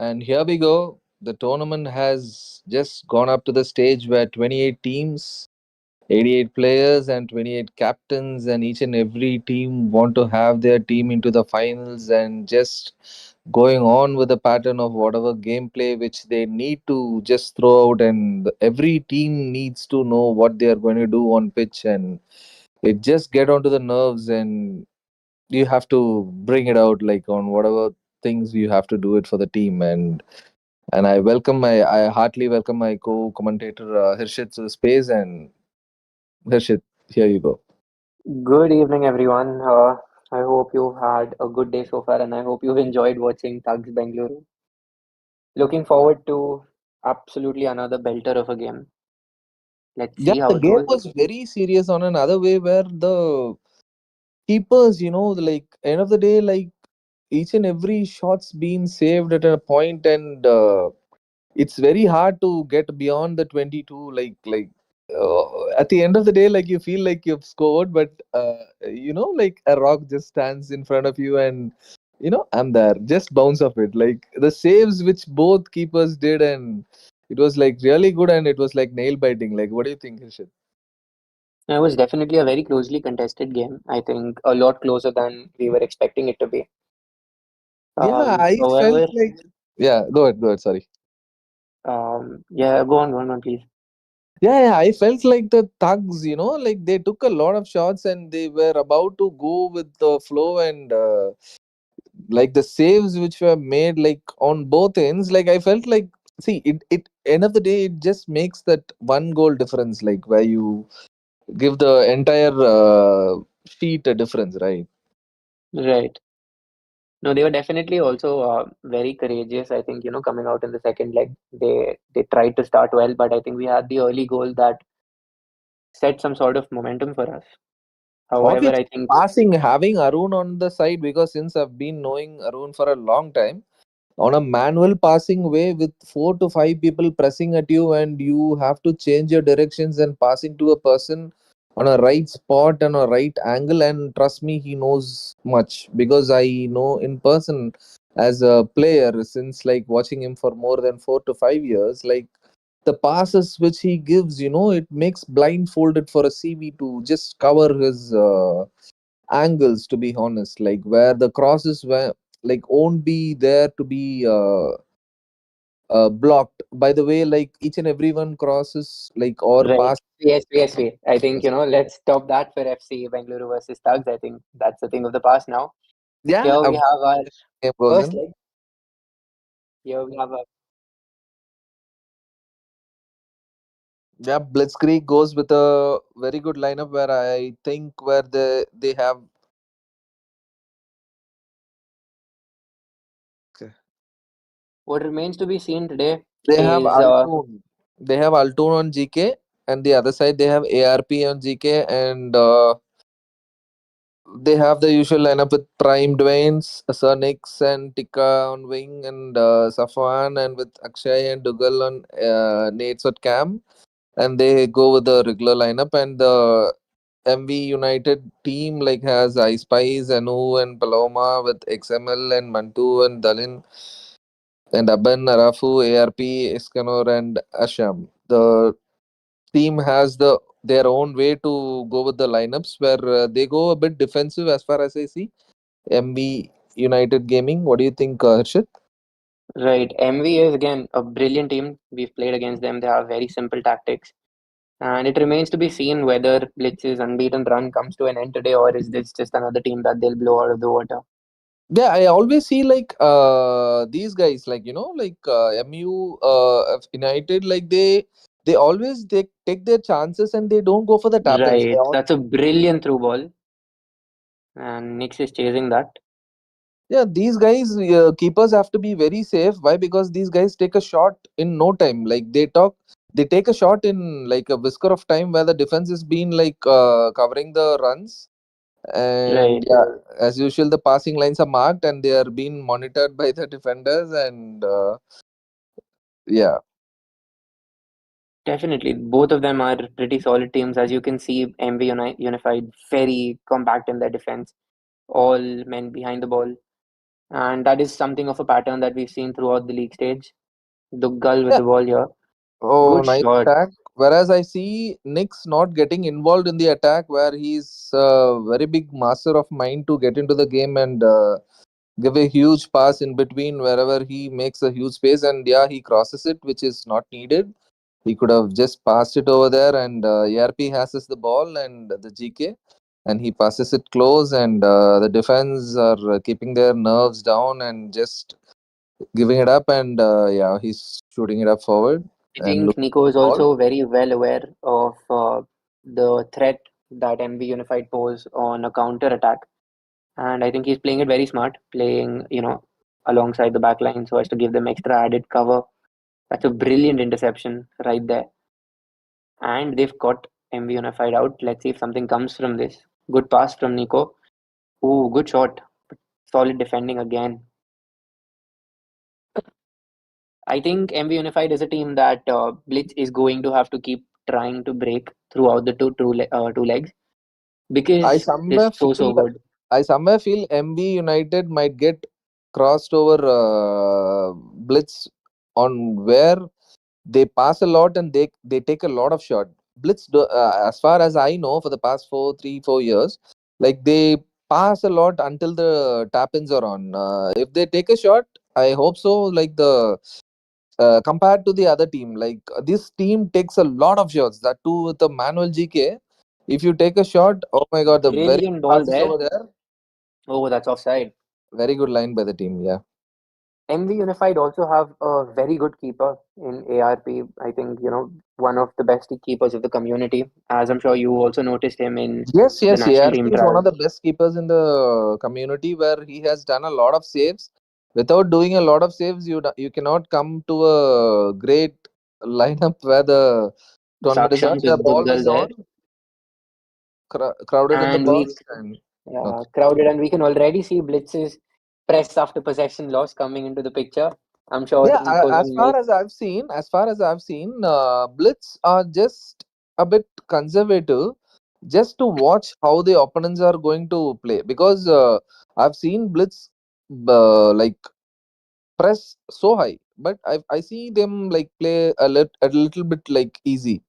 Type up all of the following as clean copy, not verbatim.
And here we go. The tournament has just gone up to the stage where 28 teams, 88 players, and 28 captains, and each and every team want to have their team into the finals and just going on with the pattern of whatever gameplay which they need to just throw out. And every team needs to know what they are going to do on pitch, and it just get onto the nerves, and you have to bring it out like on whatever things you have to do it for the team. And I heartily welcome my co-commentator Hirshit to the space. And Hirshit, here you go. Good evening, everyone. I hope you've had a good day so far, and I hope you've enjoyed watching Tugs Bengaluru. Looking forward to absolutely another belter of a game. Let's Yeah, see how the it game goes. was very serious on another way where the keepers, like end of the day, like each and every shot's been saved at a point, and it's very hard to get beyond the 22. At the end of the day, like you feel like you've scored, but like a rock just stands in front of you, and I'm there, just bounce off it. Like the saves which both keepers did, and it was like really good, and it was like nail biting. Like, what do you think, Hishit? It was definitely a very closely contested game. I think a lot closer than we were expecting it to be. Yeah, I felt However, like, yeah, go ahead, sorry. yeah, go on, please. Yeah, I felt like the thugs, like they took a lot of shots and they were about to go with the flow, and like the saves which were made like on both ends. Like I felt like, see, it end of the day, it just makes that one goal difference, like where you give the entire sheet a difference, right? Right. No, they were definitely also very courageous. I think, coming out in the second leg, they tried to start well, but I think we had the early goal that set some sort of momentum for us. However, I Obviously, think passing, having Arun on the side, because since I've been knowing Arun for a long time, on a manual passing way with 4 to 5 people pressing at you, and you have to change your directions and passing to a person on a right spot and a right angle. And trust me, he knows much, because I know in person as a player, since like watching him for more than 4 to 5 years. Like the passes which he gives, it makes blindfolded for a CV to just cover his angles, to be honest, like where the crosses were like won't be there to be blocked. By the way, like each and every one crosses like or right. pass. PSV. I think, let's stop that for FC Bengaluru versus Tugs. I think that's a thing of the past now. Yeah, Here we have our game goes first in. leg. Here we have our Yeah, Blitzkrieg goes with a very good lineup where I think where they have what remains to be seen today they have is Altoon. They have Altoon on GK, and the other side they have ARP on GK, and they have the usual lineup with Prime Dwaynes, Sir Nix and Tika on wing, and Safwan, and with Akshay and Dougal on Nates at cam. And they go with the regular lineup. And the MV United team like has I Spice, Anu, and Paloma with XML and Mantu and Dalin and Aban, Arafu, ARP, Escanor, and Asham. The team has their own way to go with the lineups where they go a bit defensive as far as I see. MV United Gaming. What do you think, Harshit? right. MV is again a brilliant team. We've played against them. They have very simple tactics. And it remains to be seen whether Blitz's unbeaten run comes to an end today, or is this just another team that they'll blow out of the water? Yeah, I always see like these guys, like like MU United, like they always take their chances and they don't go for the tap ins. Right. That's a brilliant through ball. And Nix is chasing that. Yeah, these guys, keepers have to be very safe. Why? Because these guys take a shot in no time. Like they take a shot in like a whisker of time where the defense has been like covering the runs. And Right. yeah, as usual, the passing lines are marked and they are being monitored by the defenders. And yeah, Definitely. Both of them are pretty solid teams. As you can see, Unified very compact in their defense. All men behind the ball. And that is something of a pattern that we've seen throughout the league stage. Duggal with Yeah. the ball here. Oh, Good nice shot. attack. Whereas I see Nick's not getting involved in the attack, where he's a very big master of mind to get into the game and give a huge pass in between wherever he makes a huge space. And yeah, he crosses it, which is not needed. He could have just passed it over there, and ARP has the ball and the GK, and he passes it close, and the defense are keeping their nerves down and just giving it up, and yeah, he's shooting it up forward I and think looking Nico is for the ball. also very well aware of the threat that MV Unified pose on a counter attack. And I think he's playing it very smart, playing, alongside the back line so as to give them extra added cover. That's a brilliant interception right there. And they've got MV Unified out. Let's see if something comes from this. Good pass from Nico. Ooh, good shot. Solid defending again. I think MV Unified is a team that Blitz is going to have to keep trying to break throughout the two legs I because they're somewhere so feel good. I somewhere feel MB United might get crossed over Blitz on where they pass a lot and they take a lot of shot. As far as I know, for the past 4 years, like they pass a lot until the tap-ins are on. If they take a shot, I hope so. Like the compared to the other team, like this team takes a lot of shots. That too with the manual GK. If you take a shot, oh my god, the very Brilliant ball passes there. over there. Oh, that's offside. Very good line by the team. Yeah. MV Unified also have a very good keeper in ARP. I think, one of the best keepers of the community, as I'm sure you also noticed him in Yes, the yes. national ARP team is one of trials. the best keepers in the community where he has done a lot of saves. Without doing a lot of saves, you cannot come to a great lineup where the tournament is on. Saksham The with ball Duggal is there. on, crowded in the And we box, and okay. crowded, and we can already see Blitz's press after possession loss coming into the picture. I'm sure Yeah, Nico's as gonna far make as I've seen, Blitz are just a bit conservative, just to watch how the opponents are going to play. Because I've seen Blitz like press so high, but I see them like play a little bit like easy.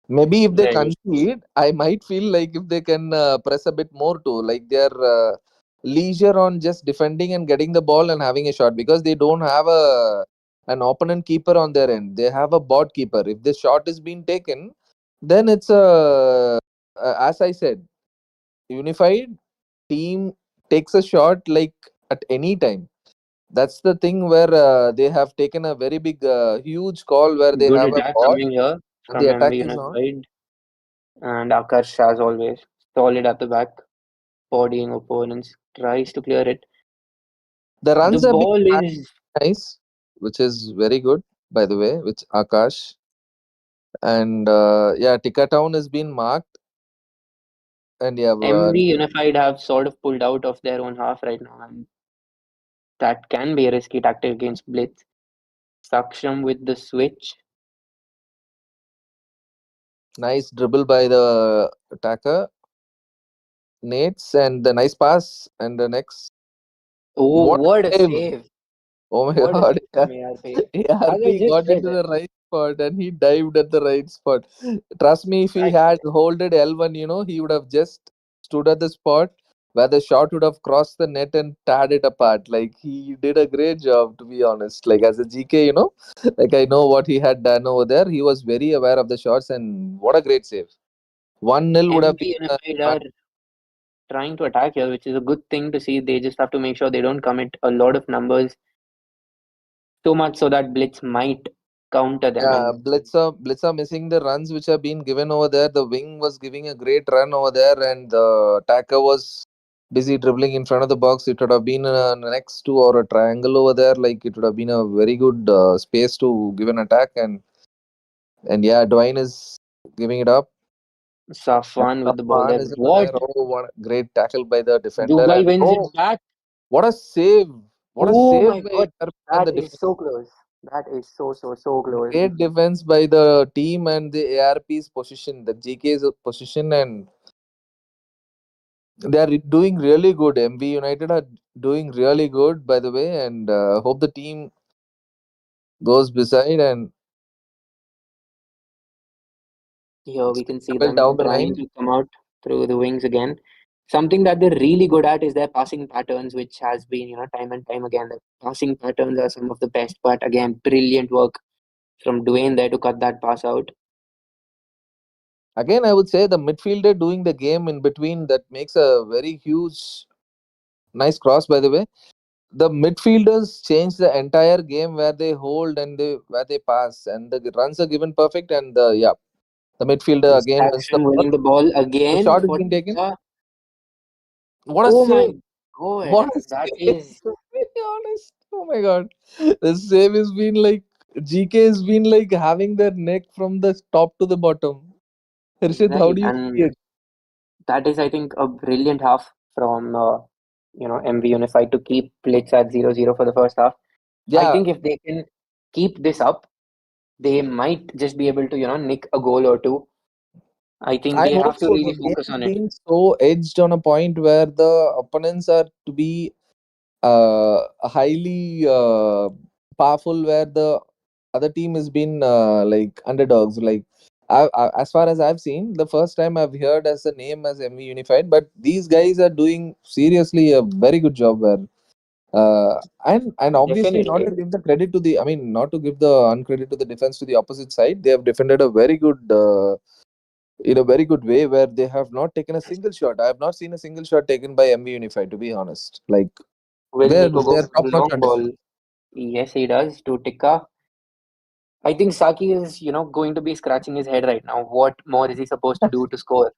Maybe if they right. concede, I might feel like if they can press a bit more too, like they're leisure on just defending and getting the ball and having a shot, because they don't have a an opponent keeper on their end. They have a bot keeper. If the shot is being taken, then it's a as I said, unified team takes a shot like at any time. That's the thing where they have taken a very big, huge call where they Good have a attack bot coming here and the from attack MV is on. Unified. And Akash, as always, solid at the back, bodying opponents, tries to clear it. The The runs have been ball is nice, which is very good, by the way, which Akash. And yeah, Tikatown has been marked. And yeah, MV Unified have sort of pulled out of their own half right now, and that can be a risky tactic against Blitz. Saksham with the switch. nice dribble by the attacker, Nates, and the nice pass. And the next, Oh, what what a a save! save! Oh my What a god, save from ARP. As I ARP just got said, into the right spot and he dived at the right spot. Trust me, if he I, had holded L1, he would have just stood at the spot where the shot would have crossed the net and teared it apart. Like he did a great job, to be honest. Like as a GK, like I know what he had done over there. He was very aware of the shots, and what a great save. 1-0 would have MV been Unified are trying to attack here, which is a good thing to see. They just have to make sure they don't commit a lot of numbers, so much so that Blitz might counter them. yeah, And Blitzer missing the runs which have been given over there. The wing was giving a great run over there, and the attacker was busy dribbling in front of the box. It would have been a next to or a triangle over there. Like it would have been a very good space to give an attack, and yeah, Dwayne is giving it up. And Safwan with the ball Safan there. is in there. What? Oh, what a great tackle by the defender! Dugal And wins oh, it back. what a save! What a Oh save my by God. RP and That the is defense. so close. That is so close. Great defense by the team and the ARP's position, the GK's position, and they are doing really good. MV United are doing really good, by the way, and hope the team goes beside and Here we can see level them down the trying line. to come out through the wings again. Something that they're really good at is their passing patterns, which has been, time and time again. The passing patterns are some of the best, but again, brilliant work from Dwayne there to cut that pass out. Again, I would say the midfielder doing the game in between that makes a very huge, nice cross, by the way. The midfielders change the entire game where they hold and where they pass, and the runs are given perfect. And the midfielder again wins the Distraction ball. winning the ball The again shot has for been taken. Tika. What a Oh my save! God, What a that save! is To be honest, oh my god, the save has been like GK has been like having their neck from the top to the bottom. Harshit, how right. do you see And it? that is, I think, a brilliant half from, MV Unified to keep Blitz at 0-0 for the first half. I Yeah, think if they can keep this up, they might just be able to, nick a goal or two. I think I they hope have to so. really The game focus is on it. being so edged on a point where the opponents are to be highly powerful, where the other team has been like underdogs. Like as far as I've seen, the first time I've heard as a name as MV Unified, but these guys are doing seriously a very good job. Where and obviously not to Definitely. give the credit to the, I mean, not to give the uncredit to the defense to the opposite side. They have defended a very good. In a very good way where they have not taken a single shot. I have not seen a single shot taken by MV Unified, to be honest. Like Will they're Nico go they're for top the notch long on ball? defense. Yes, he does to Tikka. I think Saki is, going to be scratching his head right now. What more is he supposed to do to score?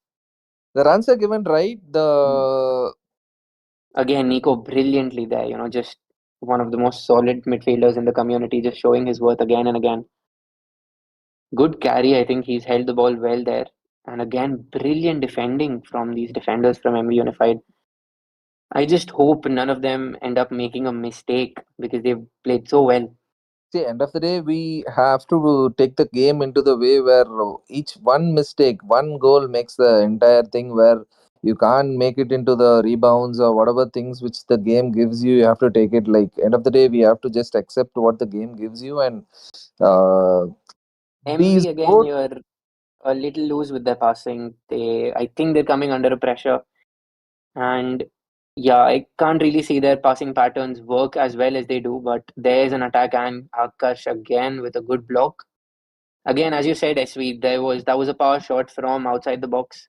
The runs are given right. The Again, Nico brilliantly there, just one of the most solid midfielders in the community, just showing his worth again and again. Good carry, I think he's held the ball well there. And again, brilliant defending from these defenders from MV Unified. I just hope none of them end up making a mistake because they've played so well. see, end of the day, we have to take the game into the way where each one mistake, one goal makes the entire thing. Where you can't make it into the rebounds or whatever things which the game gives you. You have to take it like end of the day. We have to just accept what the game gives you and uh, be MV again, so. you're a little loose with their passing. I think they're coming under a pressure. And yeah, I can't really see their passing patterns work as well as they do, but there's an attack and Akash again with a good block. Again, as you said, SV, that was a power shot from outside the box.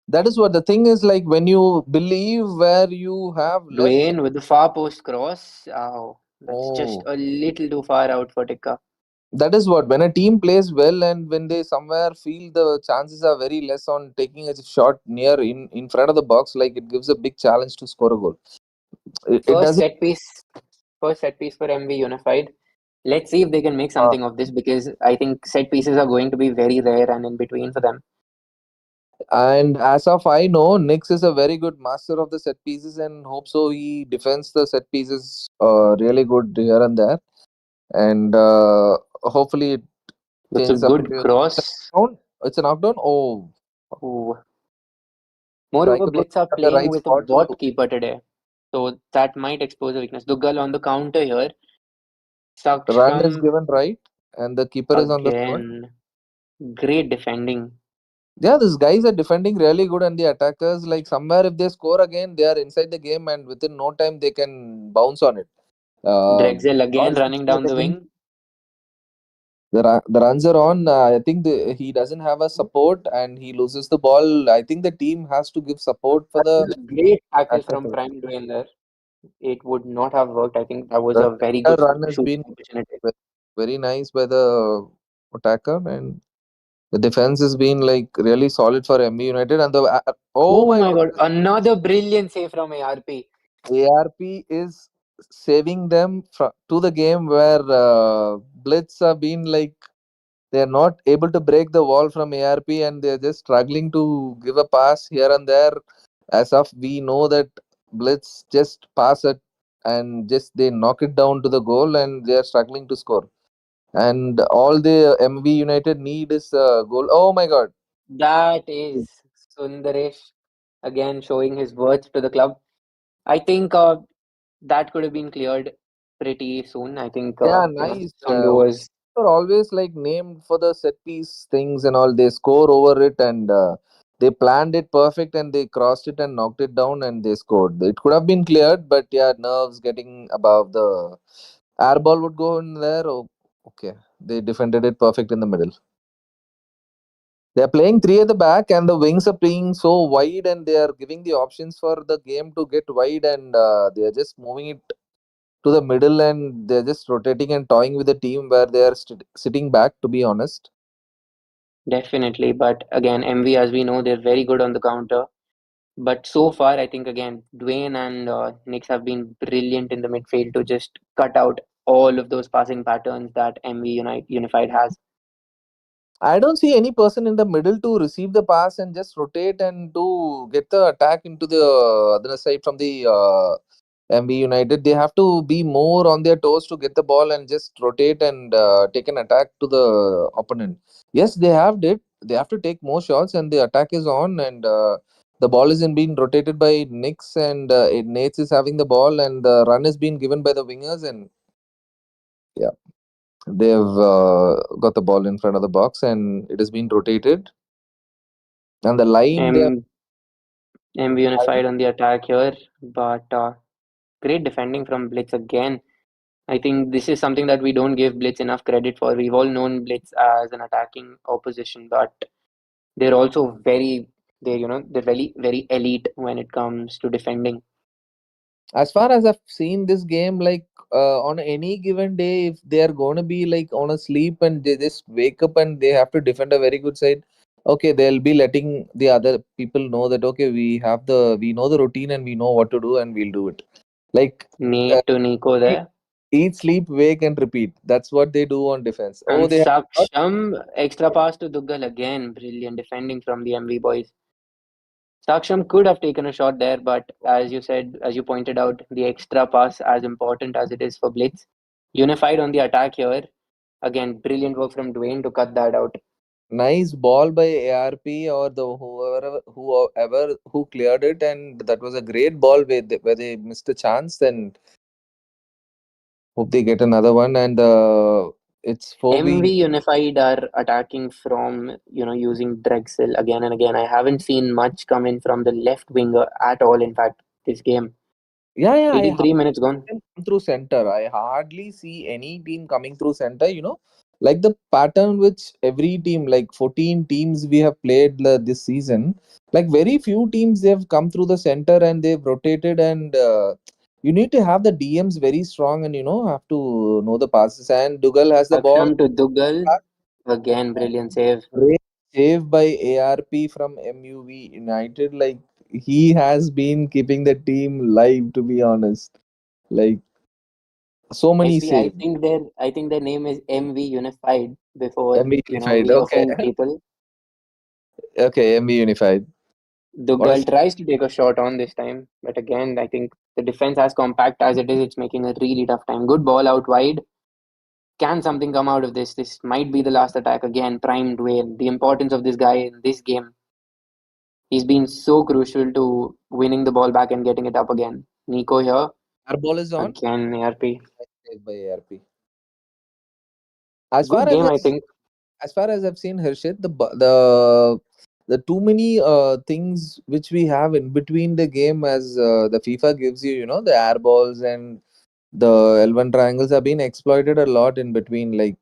That is what the thing is, like when you believe where you have less. Dwayne with the far post cross. Oh, that's just Oh, a little too far out for Tikka. that is what when a team plays well and when they somewhere feel the chances are very less on taking a shot near in front of the box, like it gives a big challenge to score a goal. It First doesn't. set piece, first set piece for MV Unified. Let's see if they can make Uh, something of this because I think set pieces are going to be very rare and in between for them. and as of I know, Nix is a very good master of the set pieces, and hope so. He defends the set pieces really good here and there, and hopefully it That's a changes up good into a cross. knockdown. It's a knockdown. Oh, Oh, moreover, striker was Blitz are at the playing right with a spot to. bot keeper today, so that might expose a weakness. Dugal on the counter here. Run is Saksham given right, and the keeper is on the spot. again. Great defending. Yeah, these guys are defending really good, and the attackers, like somewhere, if they score again, they are inside the game, and within no time they can bounce on it. Drexel again All running down the wing. the runs are on. I think he doesn't have a support, and he loses the ball. I think the team has to give support for That the was a great tackle from attacker. Prime Dwayne there. It would not have worked. I think that was The a very entire good run has shooting been opportunity. ve- very nice by the attacker, and the defense has been like really solid for MB United. And the oh Oh my my god, God, another brilliant save from ARP. ARP is saving them to the game where Blitz have been like they're not able to break the wall from ARP, and they're just struggling to give a pass here and there. As of we know that Blitz just pass it and just they knock it down to the goal, and they are struggling to score. And all the MV United need is a goal. Oh my god. That is Sundaresh again showing his worth to the club. I think that could have been cleared pretty soon. I think Yeah, nice. Sondu was Are always like named for the set piece things and all. They score over it, and they planned it perfect, and they crossed it and knocked it down and they scored. It could have been cleared, but yeah, nerves getting above the air ball would go in there. Oh, okay, they defended it perfect in the middle. They are playing three at the back, and the wings are being so wide, and they are giving the options for the game to get wide, and they are just moving it to the middle, and they're just rotating and toying with the team where they are sitting back. To be honest, definitely, but again, MV, as we know, they're very good on the counter. But so far, I think again, Dwayne and Knicks have been brilliant in the midfield to just cut out all of those passing patterns that Unified has. I don't see any person in the middle to receive the pass and just rotate and to get the attack into the other side from the MB United. They have to be more on their toes to get the ball and just rotate and take an attack to the opponent. Yes, they have did. They have to take more shots, and the attack is on, and the ball is in being rotated by Knicks, and Nates is having the ball, and the run is being given by the wingers, and yeah, they've got the ball in front of the box, and it has been rotated, and the line they are M MV having. Unified on the attack here, but great defending from Blitz again. I think this is something that we don't give Blitz enough credit for. We've all known Blitz as an attacking opposition, but they're also they're very elite when it comes to defending. As far as I've seen this game, like on any given day, if they are going to be like on a sleep and they just wake up and they have to defend a very good side, okay, they'll be letting the other people know that okay, we know the routine and we know what to do and we'll do it. Like uh, Nate to Nico eat, there. eat, sleep, wake, and repeat. That's what they do on defense. Oh, And they have. Saksham, extra pass to Duggal again. Brilliant defending from the MV boys. Saksham could have taken a shot there, but as you said, as you pointed out, the extra pass, as important as it is for Blitz, Unified on the attack here. Again, brilliant work from Dwayne to cut that out. Nice ball by ARP or the whoever who cleared it, and that was a great ball where they missed a chance, and hope they get another one. And it's MV 4v. Unified are attacking from, using Drexel again and again. I haven't seen much come in from the left winger at all, in fact, this game. Yeah, yeah. 83 minutes gone. Come through center. I hardly see any team coming through center. Like the pattern which every team, like 14 teams we have played this season, like very few teams they have come through the center and they've rotated. And you need to have the DMs very strong, and have to know the passes. And Dougal has the ball. Saksham to Duggal. Again, brilliant save. Great save by ARP from MUV United. Like he has been keeping the team live. To be honest, like so I many see. saves. I think their name is MV Unified before, MB Unified. we Okay, offend people. okay. MB Unified. What Duggal is tries to take a shot on this time, but again, I think the defense as compact as it is, it's making a really tough time. Good ball out wide. Can something come out of this? This might be the last attack again. Prime Dwayne. The importance of this guy in this game. He's been so crucial to winning the ball back and getting it up again. Nico here. our ball is on? Again, ARP. Saved by ARP. As far Good as game, I think. I've seen Harshit, the too many things which we have in between the game, as the FIFA gives you, the air balls and the L1 triangles have been exploited a lot in between. Like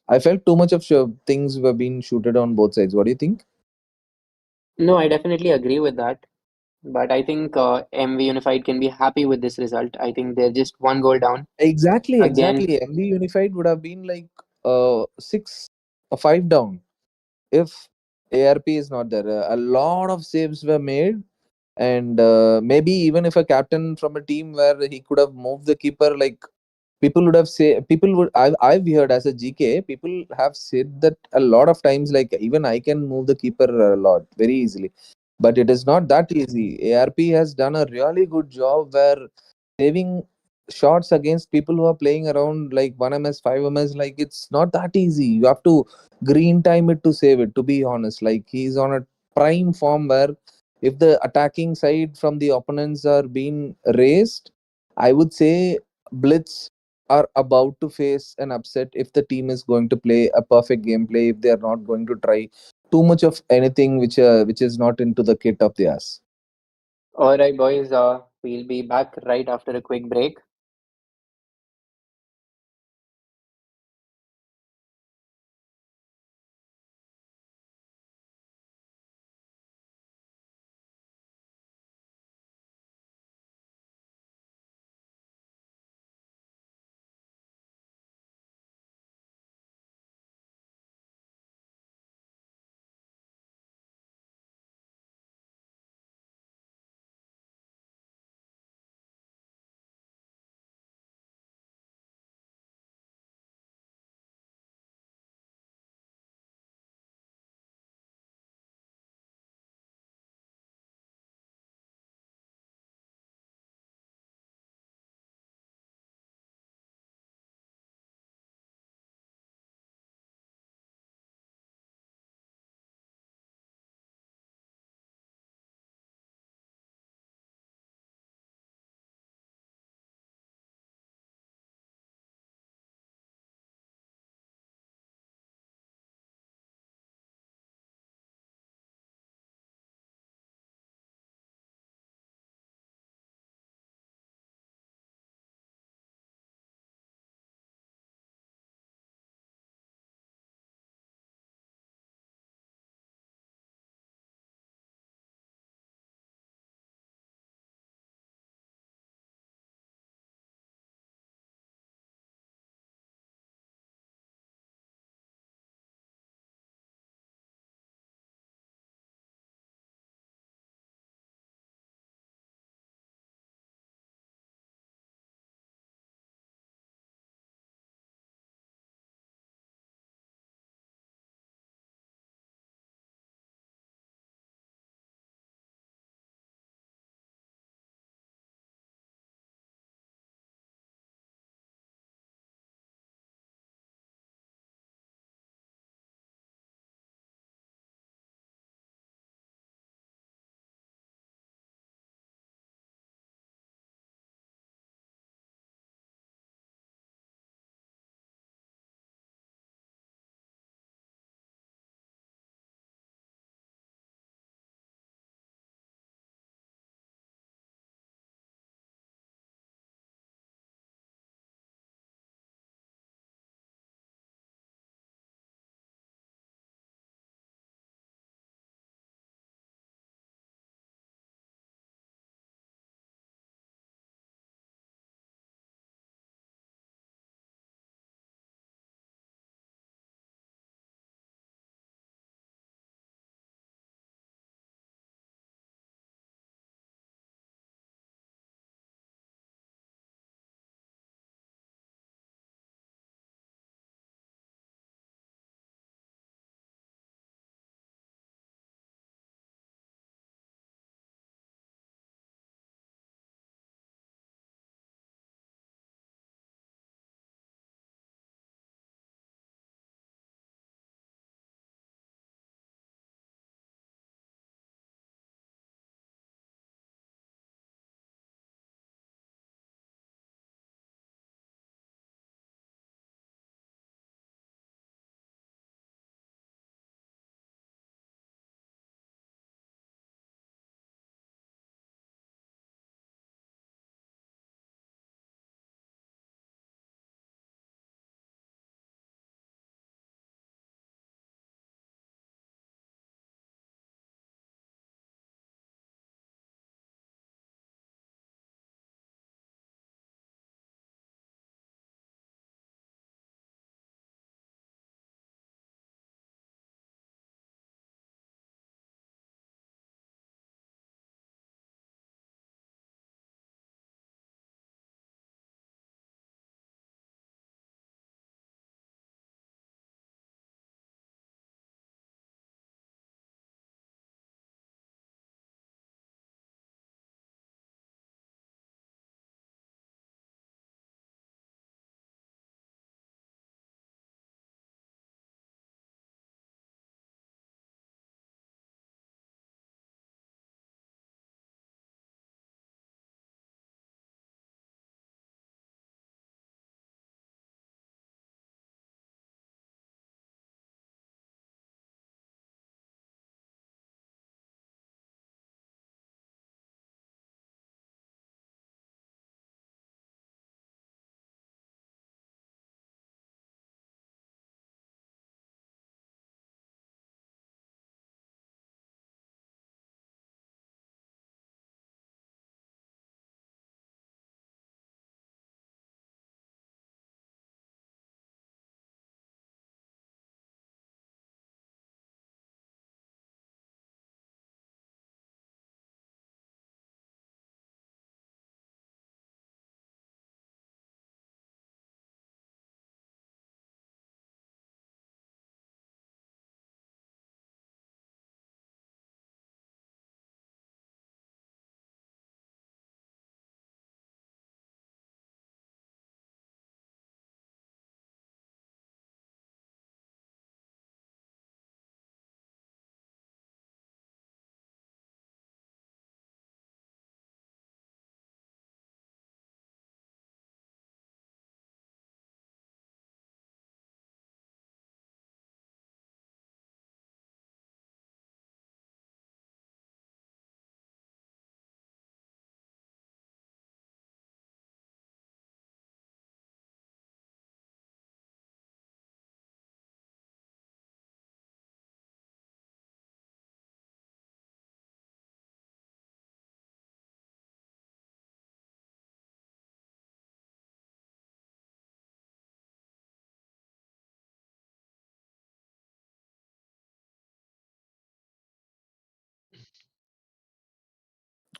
I felt too much of things were being shooted on both sides. What do you think? No, I definitely agree with that. But I think MV Unified can be happy with this result. I think they're just one goal down. Exactly, Again, exactly. MB Unified would have been like six or five down if ARP is not there. A lot of saves were made, and maybe even if a captain from a team where he could have moved the keeper, like people would I've heard as a GK, people have said that a lot of times, like even I can move the keeper a lot very easily, but it is not that easy. ARP has done a really good job where saving shots against people who are playing around like 1 ms 5 ms, like it's not that easy. You have to green time it to save it, to be honest. Like he's on a prime form where if the attacking side from the opponents are being raised, I would say Blitz are about to face an upset if the team is going to play a perfect gameplay, if they are not going to try too much of anything which is not into the kit of theirs. All right, boys, we'll be back right after a quick break.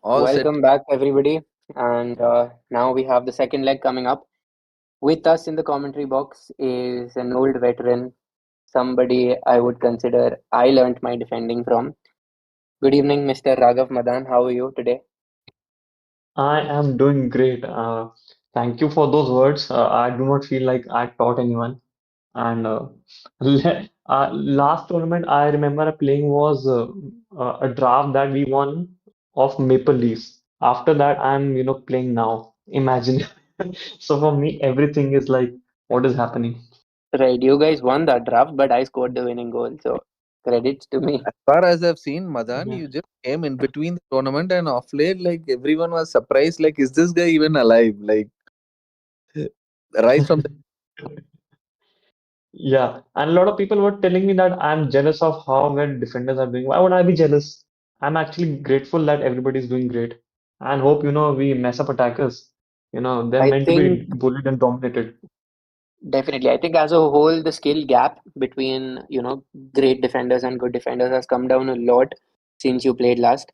All set. Welcome back, everybody. And now we have the second leg coming up. With us in the commentary box is an old veteran, somebody I would consider I learnt my defending from. Good evening, Mr. Raghav Madan. How are you today? I am doing great. Thank you for those words. I do not feel like I taught anyone. And last tournament I remember playing was a draft that we won of Maple Leafs. After that, I'm playing now. Imagine. So for me, everything is like, what is happening? Right, you guys won that draft, but I scored the winning goal. So credits to me. As far as I've seen, Madan, Yeah. you just came in between the tournament and off late, like everyone was surprised. Like, is this guy even alive? Like, right from the Yeah, and a lot of people were telling me that I'm jealous of how well defenders are doing. Why would I be jealous? I'm actually grateful that everybody's doing great and hope, we mess up attackers. They're I meant to think be bullied and dominated. definitely. I think as a whole, the skill gap between, great defenders and good defenders has come down a lot since you played last.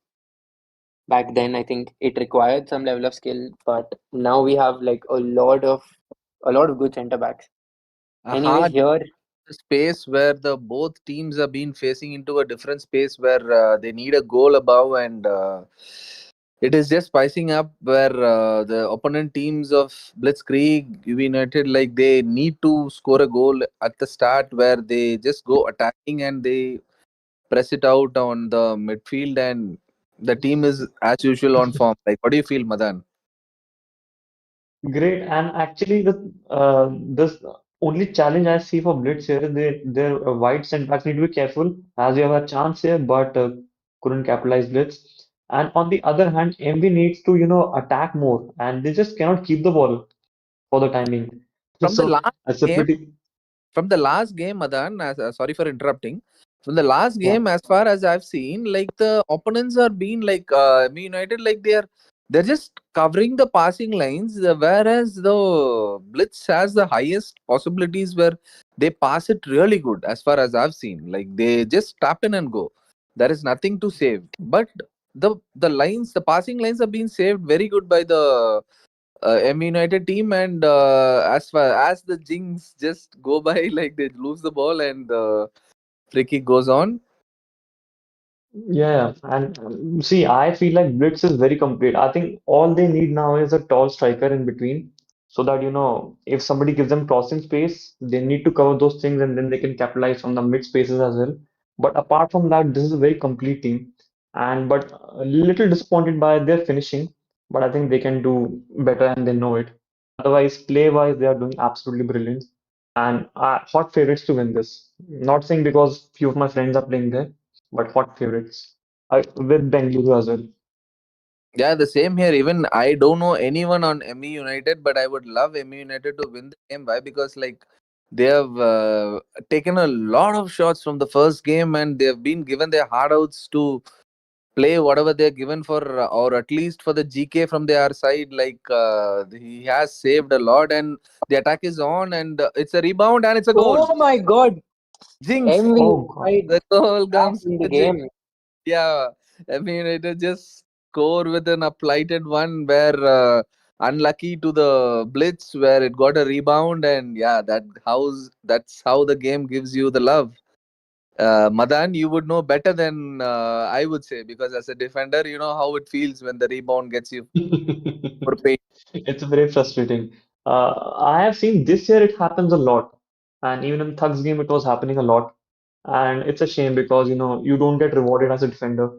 Back then, I think it required some level of skill, but now we have like a lot of good center backs. a Anyways, hard here, space where the both teams are being facing into a different space where they need a goal above and it is just spicing up where the opponent teams of Blitzkrieg United like they need to score a goal at the start where they just go attacking and they press it out on the midfield and the team is as usual on form. Like, what do you feel, Madan? Great, and actually, the this only challenge I see for Blitz here is their wide center backs need to be careful as you have a chance here, but couldn't capitalize Blitz. And on the other hand, MV needs to attack more, and they just cannot keep the ball for the timing. From the So last it's a game, pretty from the last game, Madan, sorry for interrupting. From the last yeah. game, as far as I've seen, like the opponents are being like Me United, like they're just covering the passing lines, whereas the Blitz has the highest possibilities where they pass it really good. As far as I've seen, like they just tap in and go. There is nothing to save, but the passing lines are being saved very good by the M United team, and as far as the Jinx just go by, like they lose the ball and the free kick goes on. Yeah, and see, I feel like Blitz is very complete. I think all they need now is a tall striker in between, so that if somebody gives them crossing space, they need to cover those things, and then they can capitalize from the mid spaces as well. But apart from that, this is a very complete team, and but a little disappointed by their finishing, but I think they can do better and they know it. Otherwise, play-wise, they are doing absolutely brilliant, and hot favorites to win this. Not saying because few of my friends are playing there but hot favorites. With Bengaluru as well. Yeah, the same here. Even I don't know anyone on ME United, but I would love ME United to win the game. Why? Because like they have taken a lot of shots from the first game, and they have been given their hard outs to play whatever they're given for, or at least for the GK from their side. Like he has saved a lot, and the attack is on, and it's a rebound and it's a goal. oh my God, Jinx. MV Oh God. right The goal back comes in the to Jinx. game. Yeah, I mean it just score with an uplighted one where unlucky to the Blitz where it got a rebound and yeah that's how the game gives you the love. Madan, you would know better than I would say because as a defender, you know how it feels when the rebound gets you for pain. It's very frustrating. I have seen this year it happens a lot, and even in Thugs game it was happening a lot, and it's a shame because you don't get rewarded as a defender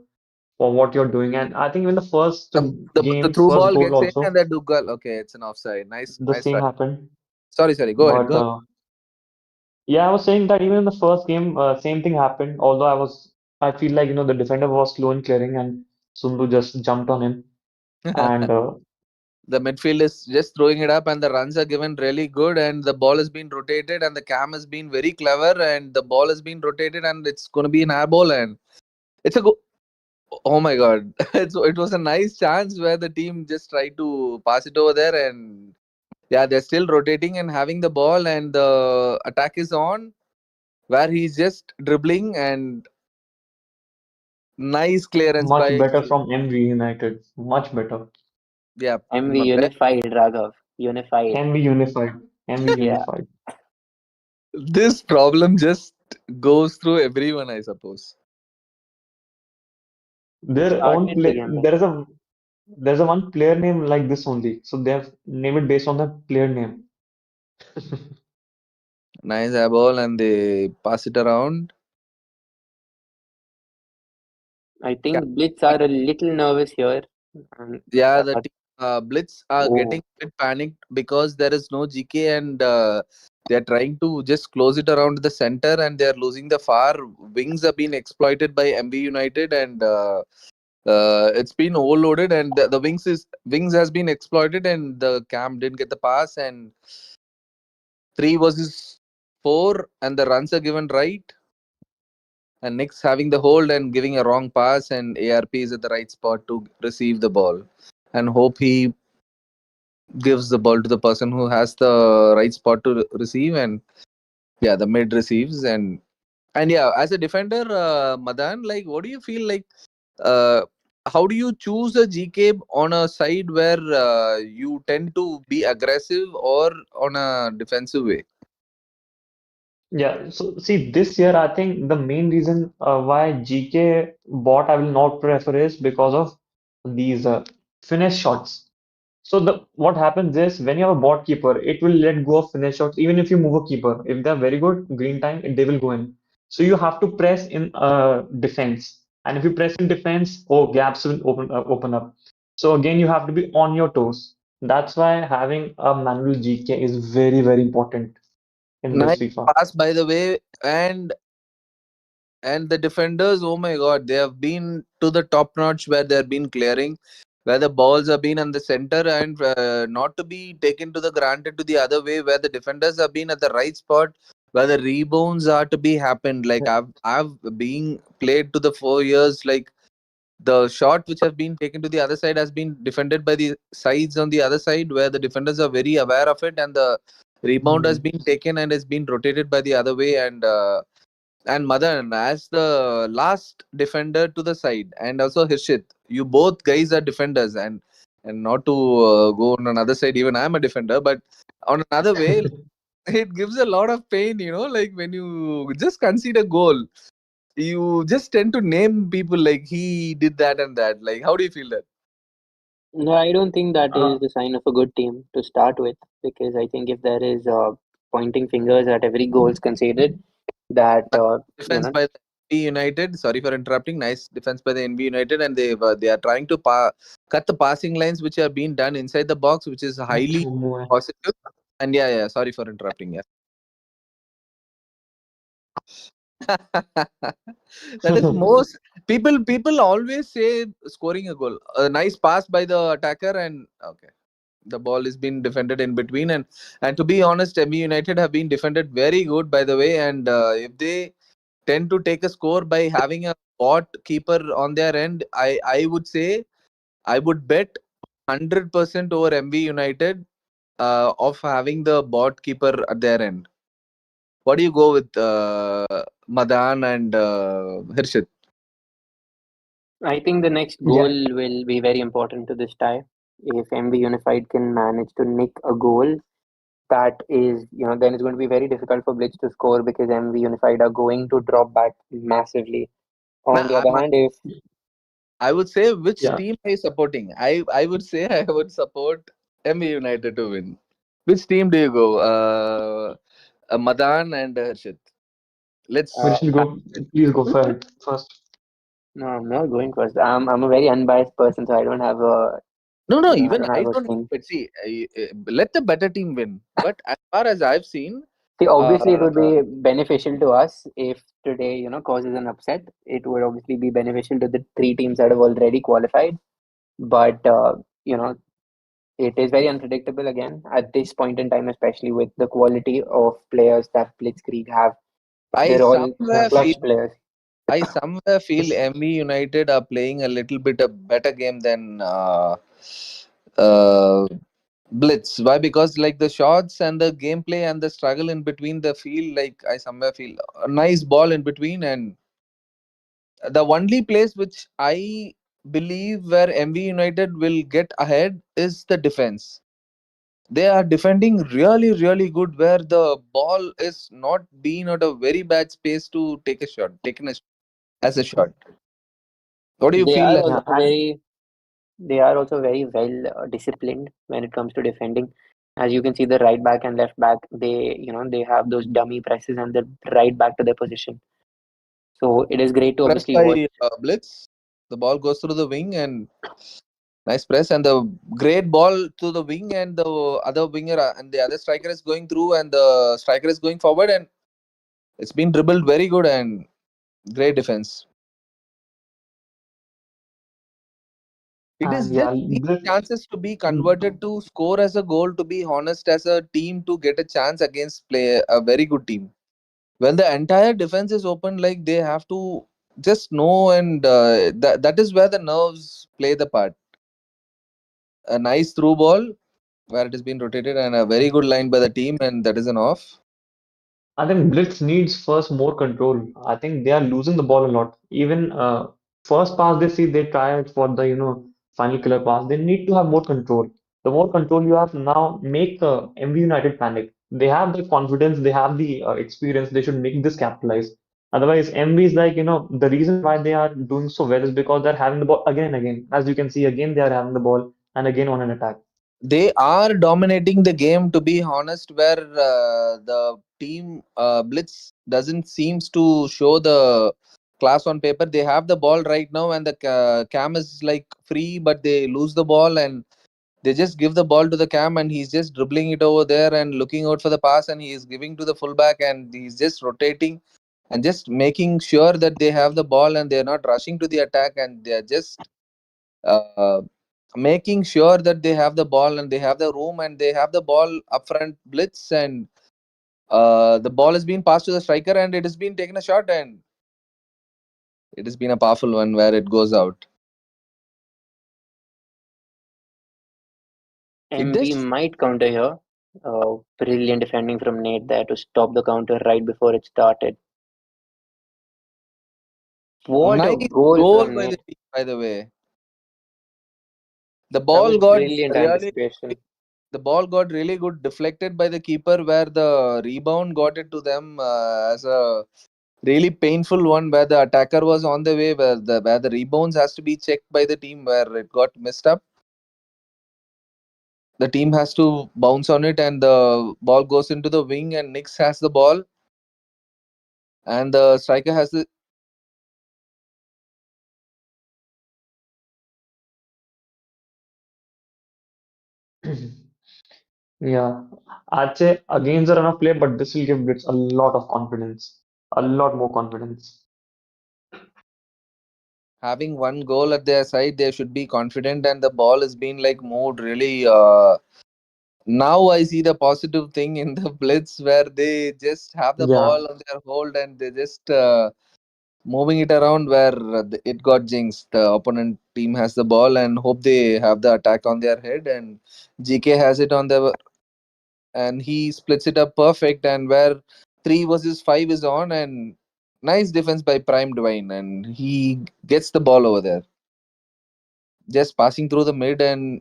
for what you're doing. And I think even the first The game's through first ball goal gets in and also the do goal. Okay, it's an offside. Nice, the nice same try. happened. Sorry. Go ahead. But Go ahead. yeah, I was saying that even in the first game, same thing happened. Although I feel like the defender was slow in clearing, and Sundu just jumped on him, and The midfield is just throwing it up and the runs are given really good and the ball has been rotated and the cam has been very clever and the ball has been rotated and it's going to be an air ball and it's a go. Oh my god. It was a nice chance where the team just tried to pass it over there and yeah, they're still rotating and having the ball and the attack is on where he's just dribbling and Nice clearance Much by better from MV United. Much better. yeah. MV unified, Raghav. Unified. MV unified. MV Yeah. unified. This problem just goes through everyone, I suppose. Their own Started the play. game. There's a one player name like this only. So they have named it based on the player name. Nice air ball, and they pass it around. I Yeah, think Blitz are a little nervous here. And yeah, the uh, team, Blitz are getting oh, a bit panicked because there is no GK, and they're trying to just close it around the center, and they're losing the far wings are being exploited by MB United, and it's been overloaded, and the wings has been exploited, and the cam didn't get the pass, and 3 versus 4, and the runs are given right, and Nick's having the hold and giving a wrong pass, and ARP is at the right spot to receive the ball, and hope he gives the ball to the person who has the right spot to receive, and yeah, the mid receives, and yeah, as a defender, Madan, like, what do you feel like? Uh, how do you choose a GK on a side where you tend to be aggressive or on a defensive way? Yeah, so see, this year I think the main reason why GK bot I will not prefer is because of these finish shots. So the what happens is when you have a bot keeper, it will let go of finish shots even if you move a keeper. If they're very good, green time, they will go in. So you have to press in defense, and if you press in defense, oh, gaps will open up. So again, you have to be on your toes. That's why having a manual GK is very very important in this Nice FIFA. pass, by the way, and the defenders, oh my god, they have been to the top notch where they've been clearing, where the balls have been on the center, and not to be taken to the granted to the other way, where the defenders have been at the right spot, where the rebounds are to be happened. Like, I've been played to the 4 years, like the shot which have been taken to the other side has been defended by the sides on the other side, where the defenders are very aware of it, and the rebound has Hmm. been taken and has been rotated by the other way, and Madan as the last defender to the side, and also Hirshit. You both guys are defenders, and not to go on another side. Even I'm a defender, but on another way, it gives a lot of pain. Like when you just concede a goal, you just tend to name people like he did that and that. Like, how do you feel that? no, I don't think that Uh, is the sign of a good team to start with, because I think if there is pointing fingers at every goals conceded, that Defense by the NB United. Sorry for interrupting. Nice defense by the NB United, and they are trying to cut the passing lines which are being done inside the box, which is highly positive. And yeah, yeah. Sorry for interrupting. Yeah, that is most people. People always say scoring a goal, a nice pass by the attacker, and okay, the ball is being defended in between. And to be honest, MU United have been defended very good, by the way. And if they tend to take a score by having a bot keeper on their end, I would say I would bet 100% over MV United of having the bot keeper at their end. What do you go with, Madan and Hirshit? I think the next goal yeah, will be very important to this tie. If MB Unified can manage to nick a goal, that is, then it's going to be very difficult for Blitz to score because MV Unified are going to drop back massively. On the Nah, other hand, if I would say, which yeah. team are you supporting? I would say I would support MV United to win. Which team do you go? Madan and Harshit. We uh, Let's should have go. Please go who for first? it first. No, I'm not going first. I'm a very unbiased person, so I don't have a no, no. I Even don't I have a don't have thing. it. See, let the better team win. But as far as I've seen, See, obviously, it would uh, be beneficial to us if today, causes an upset. It would obviously be beneficial to the three teams that have already qualified. But it is very unpredictable again at this point in time, especially with the quality of players that Blitzkrieg have. I They're all somewhere feel clutch players. MV United are playing a little bit a better game than uh, Blitz. Why? Because like the shots and the gameplay and the struggle in between the field, like I somewhere feel a nice ball in between, and The only place which I believe where MV United will get ahead is the defense. They are defending really, really good where the ball is not being at a very bad space to take a shot, taken a, as a shot. What do you They feel are like? Yeah, also very they are also very well disciplined when it comes to defending. As you can see, the right back and left back, they have those dummy presses and they're right back to their position. So it is great to Pressed obviously watch. by Blitz. The ball goes through the wing and nice press, and the great ball to the wing, and the other winger and the other striker is going through, and the striker is going forward, and it's been dribbled very good and great defense. It is and yeah, just need Blitz. chances to be Mm, converted to score as a goal. To be honest, as a team to get a chance against play a very good team. When the entire defense is open, like they have to just know, and that is where the nerves play the part. A nice through ball where it has been rotated, and a very good line by the team, and that is an off. I think Blitz needs first more control. I think they are losing the ball a lot. Even first pass they see, they try it for the final killer pass. They need to have more control. The more control you have now, make MV United panic. They have the confidence, they have the experience. They should make this capitalize. Otherwise, MV is like the reason why they are doing so well is because they're having the ball again and again. As you can see, again they are having the ball and again on an attack. They are dominating the game, to be honest, where the team Blitz doesn't seems to show the class on paper. They have the ball right now, and the cam is like free, but they lose the ball, and they just give the ball to the cam, and he's just dribbling it over there and looking out for the pass, and he is giving to the fullback, and he's just rotating and just making sure that they have the ball, and they're not rushing to the attack, and they're just uh, making sure that they have the ball, and they have the room, and they have the ball up front. Blitz, and the ball has been passed to the striker, and it has been taken a shot, and it has been a powerful one where it goes out. It MV just might counter here. Brilliant defending from Nate there to stop the counter right before it started. What a nice goal goal from by the Nate. team, by the way. The That ball was got brilliant really anticipation. the ball got really good deflected by the keeper, where the rebound got it to them as a really painful one, where the attacker was on the way, where the rebounds has to be checked by the team, where it got messed up. The team has to bounce on it, and the ball goes into the wing, and Nix has the ball, and the striker has the Yeah, I'd say against the run of play, but this will give Blitz a lot of confidence, a lot more confidence. having one goal at their side. They should be confident, and the ball has been like moved really. Now I see the positive thing in the blitz, where they just have the Yeah, ball on their hold, and they just moving it around where it got jinxed. The opponent team has the ball and hope they have the attack on their head, and GK has it on the, and he splits it up perfect, and where 3 versus 5 is on, and nice defense by Prime Dwayne, and he gets the ball over there, just passing through the mid, and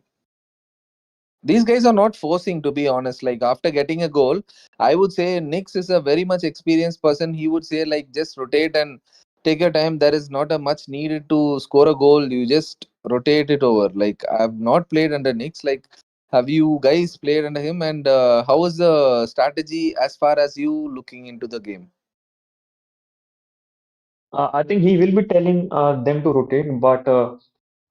these guys are not forcing, to be honest. Like after getting a goal, I would say Nix is a very much experienced person. He would say like just rotate and take your time. There is not a much needed to score a goal. You just rotate it over. Like I've not played under Nix. Like have you guys played under him? And how is the strategy as far as you looking into the game? I think he will be telling them to rotate, but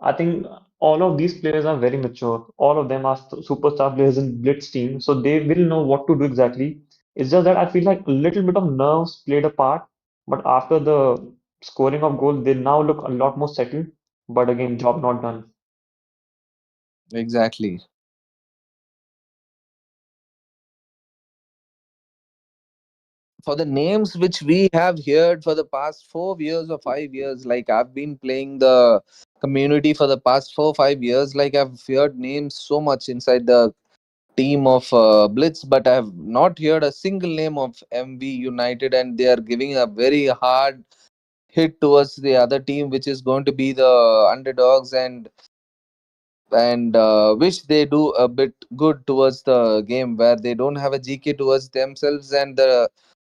I think all of these players are very mature. All of them are superstar players in Blitz team, so they will know what to do exactly. It's just that I feel like a little bit of nerves played a part, but after the scoring of goal, they now look a lot more settled. But again, job not done. Exactly. For the names which we have heard for the past 4 years or 5 years, like I've been playing the community for the past 4 5 years, like I've heard names so much inside the team of Blitz, but I have not heard a single name of MV United, and they are giving a very hard hit towards the other team, which is going to be the underdogs, and wish they do a bit good towards the game where they don't have a GK towards themselves, and the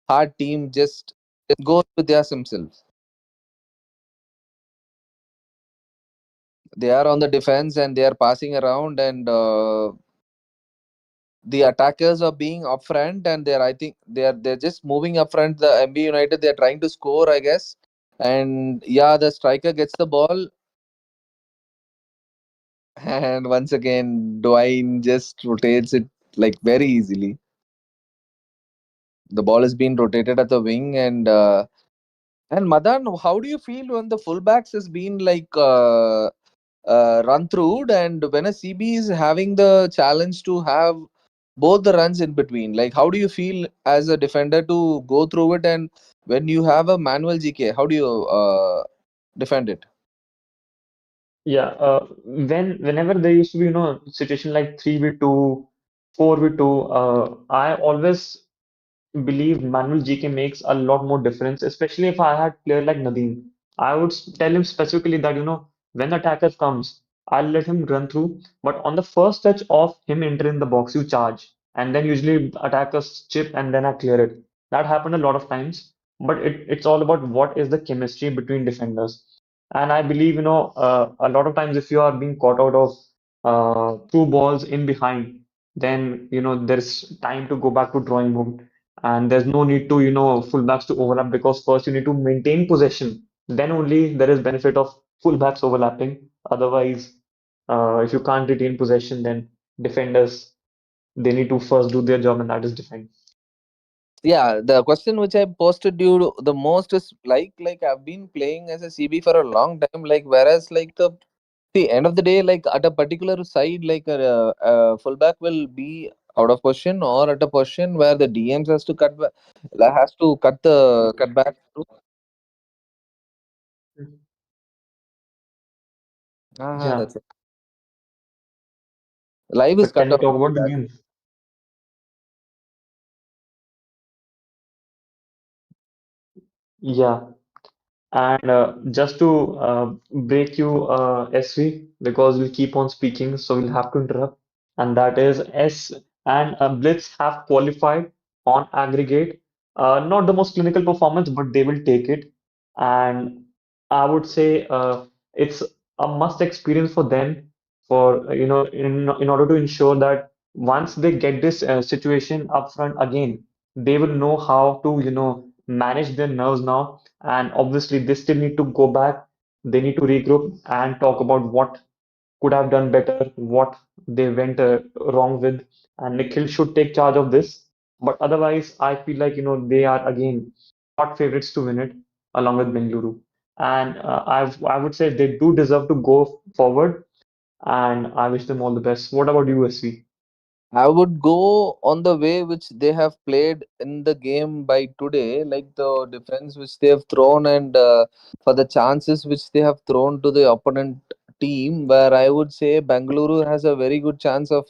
hard team just goes with themselves. They are on the defense and they are passing around, and the attackers are being upfront, and they're, I think they're just moving upfront. The MB United, they're trying to score, I guess. And yeah, the striker gets the ball, and once again Dwayne just rotates it like very easily. The ball is being rotated at the wing, and Madan, how do you feel when the fullbacks has been run through, and when a CB is having the challenge to have both the runs in between? Like, how do you feel as a defender to go through it? And when you have a manual GK, how do you defend it? Yeah, whenever there used to be, situation like 3v2, 4v2, I always believe manual GK makes a lot more difference, especially if I had player like Nadeem. I would tell him specifically that, when the attacker comes, I'll let him run through. But on the first touch of him entering the box, you charge. And then usually attackers chip and then I clear it. That happened a lot of times. But it's all about what is the chemistry between defenders. And I believe, a lot of times if you are being caught out of two balls in behind, then, there's time to go back to drawing board and there's no need to fullbacks to overlap because first you need to maintain possession, then only there is benefit of fullbacks overlapping. Otherwise, if you can't retain possession, then defenders, they need to first do their job, and that is defend. Yeah, the question which I posted you the most is like I've been playing as a CB for a long time. Like, whereas like the end of the day, like at a particular side, like a fullback will be out of position, or at a position where the DMs has to has to cut back to. Yeah, That's it. Live is but cut can we off. talk about the game? Yeah. And just to break you, SV, because we'll keep on speaking, so we'll have to interrupt. And that is S and Blitz have qualified on aggregate. Not the most clinical performance, but they will take it. And I would say it's a must experience for them for in order to ensure that once they get this situation up front again, they will know how to manage their nerves now, and obviously they still need to go back, they need to regroup and talk about what could have done better, what they went wrong with, and Nikhil should take charge of this. But otherwise, I feel like they are again hot favorites to win it along with Bengaluru, and I would say they do deserve to go forward, and I wish them all the best. What about you, SV? I would go on the way which they have played in the game by today, like the defense which they have thrown, and for the chances which they have thrown to the opponent team, where I would say Bangalore has a very good chance of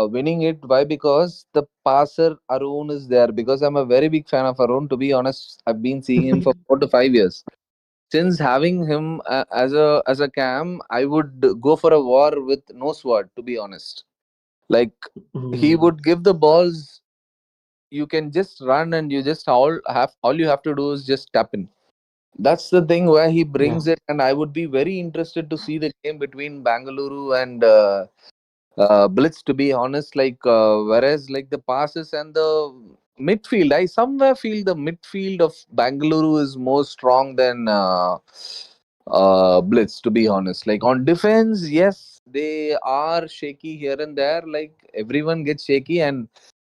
winning it. Why? Because the passer Arun is there. Because I'm a very big fan of Arun. To be honest, I've been seeing him for 4 to 5 years. Since having him as a cam, I would go for a war with no sword. To be honest, like he Mhm. would give the balls. You can just run, and all you have to do is just tap in. That's the thing where he Yeah, brings it, and I would be very interested to see the game between Bangalore and Blitz. To be honest, whereas like the passes and the midfield, I somewhere feel the midfield of Bangalore is more strong than Blitz. To be honest, like on defense, yes, they are shaky here and there. Like everyone gets shaky, and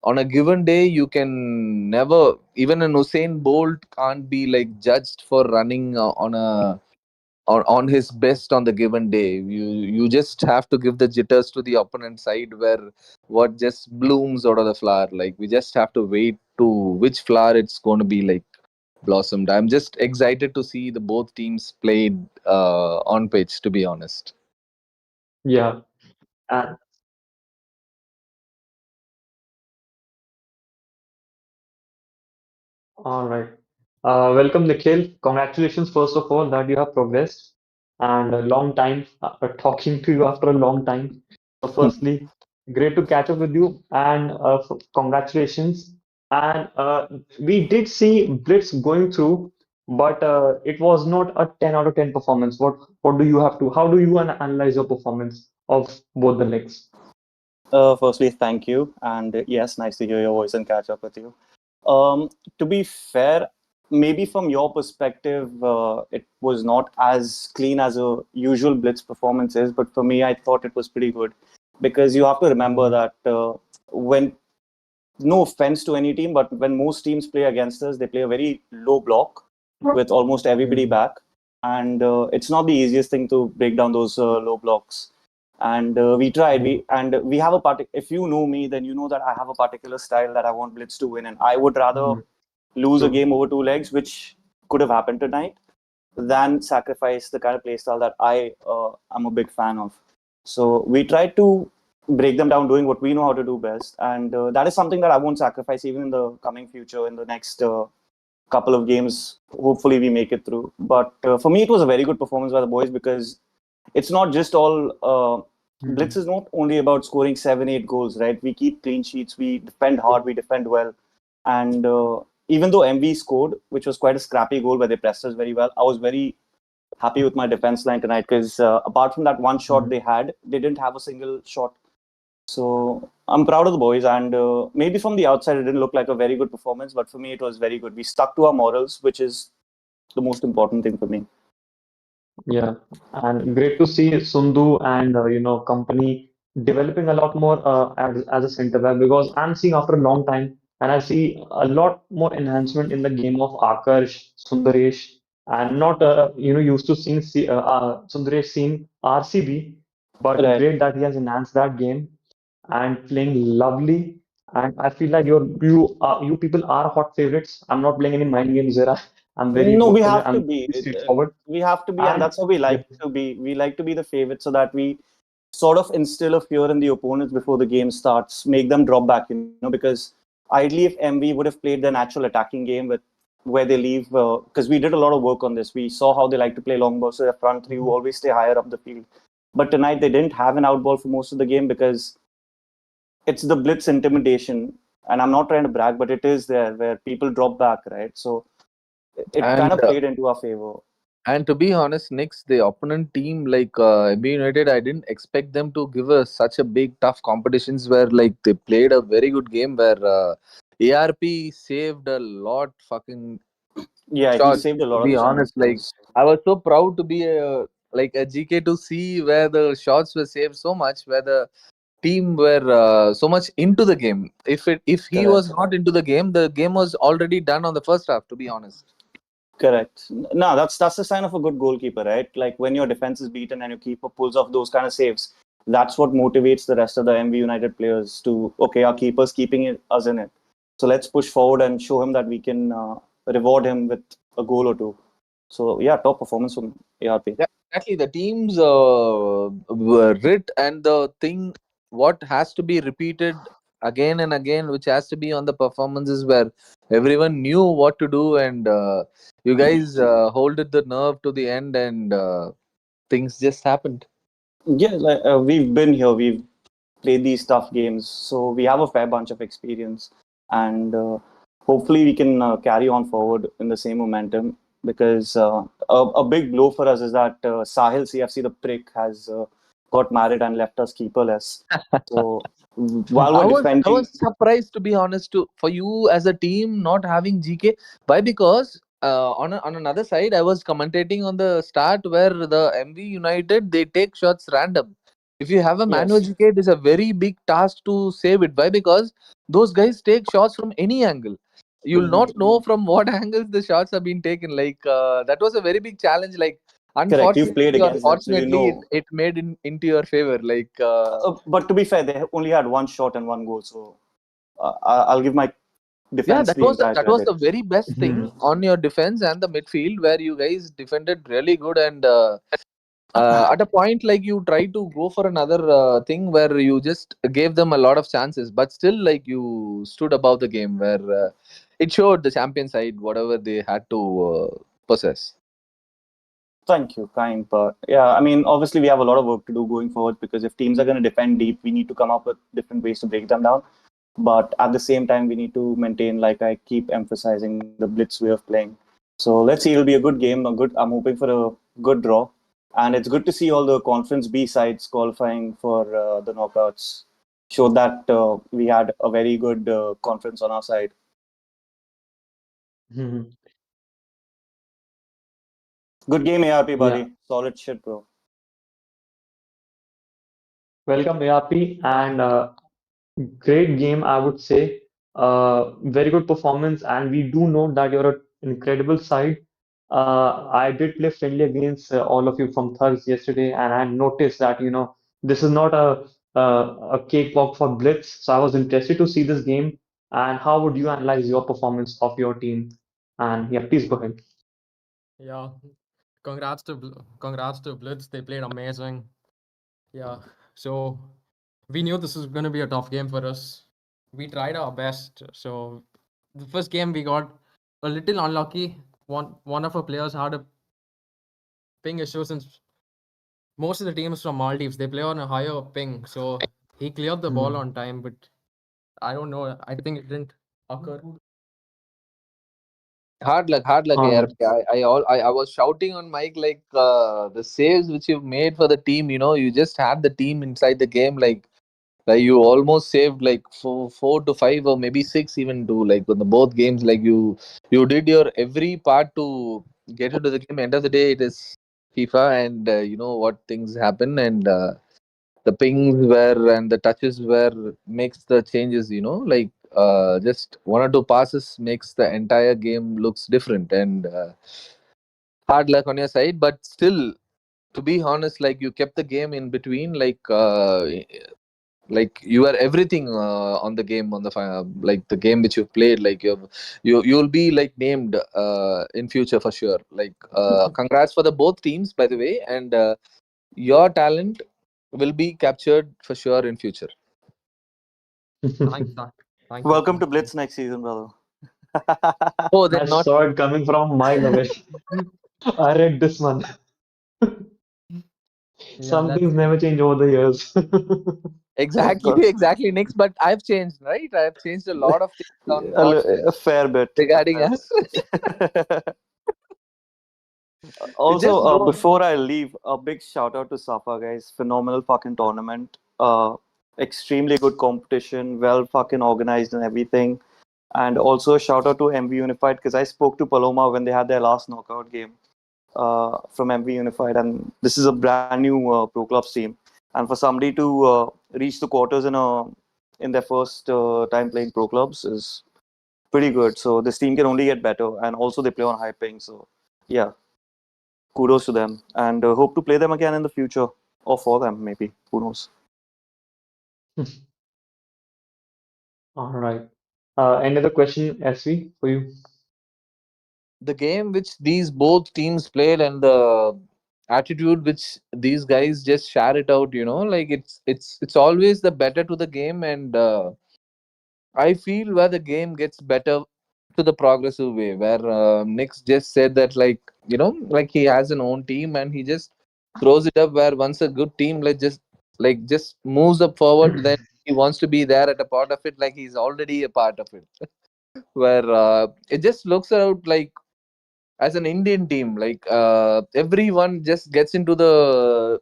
on a given day you can never, even an Usain Bolt can't be like judged for running on his best on the given day. You just have to give the jitters to the opponent side, where what just blooms out of the flower. Like we just have to wait to which flower it's going to be like blossomed. I'm just excited to see the both teams played on pitch, to be honest. yeah, and all right. Welcome, Nikhil. Congratulations, first of all, that you have progressed. And a long time talking to you after a long time. So, firstly, great to catch up with you, and congratulations. And we did see Blitz going through, but it was not a 10 out of 10 performance. What do you have to? How do you analyze your performance of both the legs? Firstly, thank you, and yes, nice to hear your voice and catch up with you. Um, to be fair, maybe from your perspective, it was not as clean as a usual Blitz performance is, but for me, I thought it was pretty good because you have to remember Mhm. that when no offense to any team, but when most teams play against us, they play a very low block with almost everybody Mhm. back, and it's not the easiest thing to break down those low blocks. And we tried. We have a if you know me, then you know that I have a particular style that I want Blitz to win, and I would rather Mhm. lose a True. game over two legs, which could have happened tonight, than sacrifice the kind of playstyle that I am a big fan of. So we tried to break them down doing what we know how to do best. And that is something that I won't sacrifice even in the coming future, in the next couple of games. Hopefully, we make it through. But for me, it was a very good performance by the boys because it's not just all. Blitz Mhm. is not only about scoring 7, 8 goals, right? We keep clean sheets, we defend hard, we defend well, and even though MV scored, which was quite a scrappy goal where they pressed us very well, I was very happy with my defense line tonight because apart from that one shot Mhm. they had, they didn't have a single shot. So I'm proud of the boys, and maybe from the outside it didn't look like a very good performance, but for me it was very good. We stuck to our morals, which is the most important thing for me. Yeah, and great to see Sundu and company developing a lot more as a center back because I'm seeing after a long time and I see a lot more enhancement in the game of Akarsh, Sundaresh, and not used to seeing Sundaresh seeing RCB, but Right. great that he has enhanced that game and playing lovely. And I feel like you people are hot favorites. I'm not playing any mind games here. No, we have to I'm be. very straightforward. We have to be, and And that's how we yeah. like to be. We like to be the favorite so that we sort of instill a fear in the opponents before the game starts, make them drop back, because ideally, if MV would have played their natural attacking game with where they leave, because we did a lot of work on this. We saw how they like to play long balls, so their front three who Mhm. always stay higher up the field. But tonight, they didn't have an out ball for most of the game because it's the blitz intimidation. And I'm not trying to brag, but it is there where people drop back, right? So it And kind of played into our favor. and to be honest, Knicks, the opponent team like MB United, I didn't expect them to give us such a big tough competitions where like they played a very good game where ARP saved a lot fucking Yeah, he shots. saved a To lot be of honest, like chances. I was so proud to be a GK to see where the shots were saved so much, where the team were so much into the game. If he was Correct. not into the game was already done on the first half. To be honest. Correct. No, that's the sign of a good goalkeeper, right? Like when your defense is beaten and your keeper pulls off those kind of saves, that's what motivates the rest of the MV United players to okay, our keeper's keeping us in it, so let's push forward and show him that we can reward him with a goal or two. So yeah, top performance from ARP. Yeah, exactly. The teams were writ, and the thing what has to be repeated again and again, which has to be on the performances where everyone knew what to do, and you guys holded the nerve to the end, and things just happened. Yeah, like, we've been here. We've played these tough games, so we have a fair bunch of experience, and hopefully we can carry on forward in the same momentum. Because a big blow for us is that Sahil CFC, the prick, has got married and left us keeperless. So while we're I defending, was surprised to be honest to for you as a team not having GK. Why? Because on another side, I was commentating on the start where the MV United they take shots random. If you have a manual yes, GK, it is a very big task to save it. Why? Because those guys take shots from any angle. You'll not know from what angles the shots have been taken. Like that was a very big challenge. Like correct. You've played unfortunately or against them, so you fortunately, know. it made into your favor. Like. But to be fair, they only had one shot and one goal, so I'll give my Yeah, defense that the was entire that was the credit. very best thing Mhm. on your defense and the midfield where you guys defended really good and At a point, like you try to go for another thing where you just gave them a lot of chances, but still, like you stood above the game where it showed the champion side whatever they had to possess. Thank you, kind. But yeah, I mean, obviously, we have a lot of work to do going forward because if teams are going to defend deep, we need to come up with different ways to break them down. But at the same time, we need to maintain, like I keep emphasizing, the blitz way of playing. So let's see, it'll be a good game. A good, I'm hoping for a good draw, and it's good to see all the Conference B sides qualifying for the knockouts. Showed that we had a very good conference on our side. Mhm. Good game, ARP, Yeah. buddy. Solid shit, bro. Welcome, ARP, and great game, I would say. Very good performance, and we do know that you're an incredible side. I did play friendly against all of you from Thugs yesterday, and I noticed that this is not a cakewalk for Blitz. So I was interested to see this game. And how would you analyze your performance of your team? And yeah, please go ahead. Yeah, congrats to Blitz. They played amazing. Yeah, so we knew this was going to be a tough game for us. We tried our best. So the first game we got a little unlucky. One of our players had a ping issue since most of the teams from Maldives they play on a higher ping. So he cleared the ball Hmm. on time, but I don't know. I think it didn't occur. Hard luck, All right. ARP. I was shouting on mic like the saves which you've made for the team. You know, you just had the team inside the game. Like you almost saved like four to five or maybe six even to like on the both games. Like you did your every part to get into the game. End of the day, it is FIFA, and you know what things happen, and the pings were and the touches were makes the changes. You know, like just one or two passes makes the entire game looks different, and hard luck on your side, but still. To be honest, like you kept the game in between, like you are everything on the game on the like the game which you've played, like you'll be like named in future for sure, like congrats for the both teams by the way, and your talent will be captured for sure in future. Thanks, Zach. Thank you. Welcome to Thank you. Blitz next season, brother. Oh, I then not saw it coming from a mile away. I read this one. Yeah, Some let's things see. never change over the years. exactly Got exactly next, but I've changed, right? I've changed a lot of things on a fair bit. regarding us. It Also, just go. before I leave, a big shout out to SAFA, guys. Phenomenal fucking tournament. Extremely good competition, well fucking organized and everything. And also a shout out to MV Unified because I spoke to Paloma when they had their last knockout game from MV Unified, and this is a brand new Pro Clubs team. And for somebody to reach the quarters in their first time playing Pro Clubs is pretty good. So this team can only get better, and also they play on high ping. So yeah, kudos to them, and hope to play them again in the future or for them maybe. Who knows? All right. Any other question, SV, for you? The game which these both teams played and the attitude which these guys just share it out, you know, like it's always the better to the game, and I feel where the game gets better to the progressive way, where Nix just said that, like, you know, like he has an own team and he just throws it up where once a good team just moves up forward, then he wants to be there at a part of it, like he's already a part of it. Where it just looks out like as an Indian team, like everyone just gets into the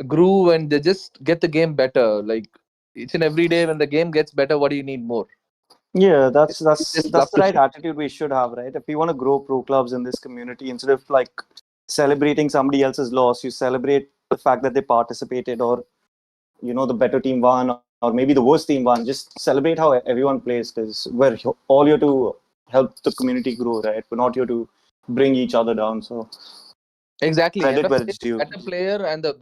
groove and they just get the game better. Like each and every day when the game gets better, what do you need more? Yeah, You that's just that's love the to right see. attitude we should have, right? If we want to grow pro clubs in this community, instead of like celebrating somebody else's loss, you celebrate the fact that they participated, or the better team won, or maybe the worst team won. Just celebrate how everyone plays, because we're all here to help the community grow, right? We're not here to bring each other down. So Exactly. End credit of where the day, it's due. the better player and the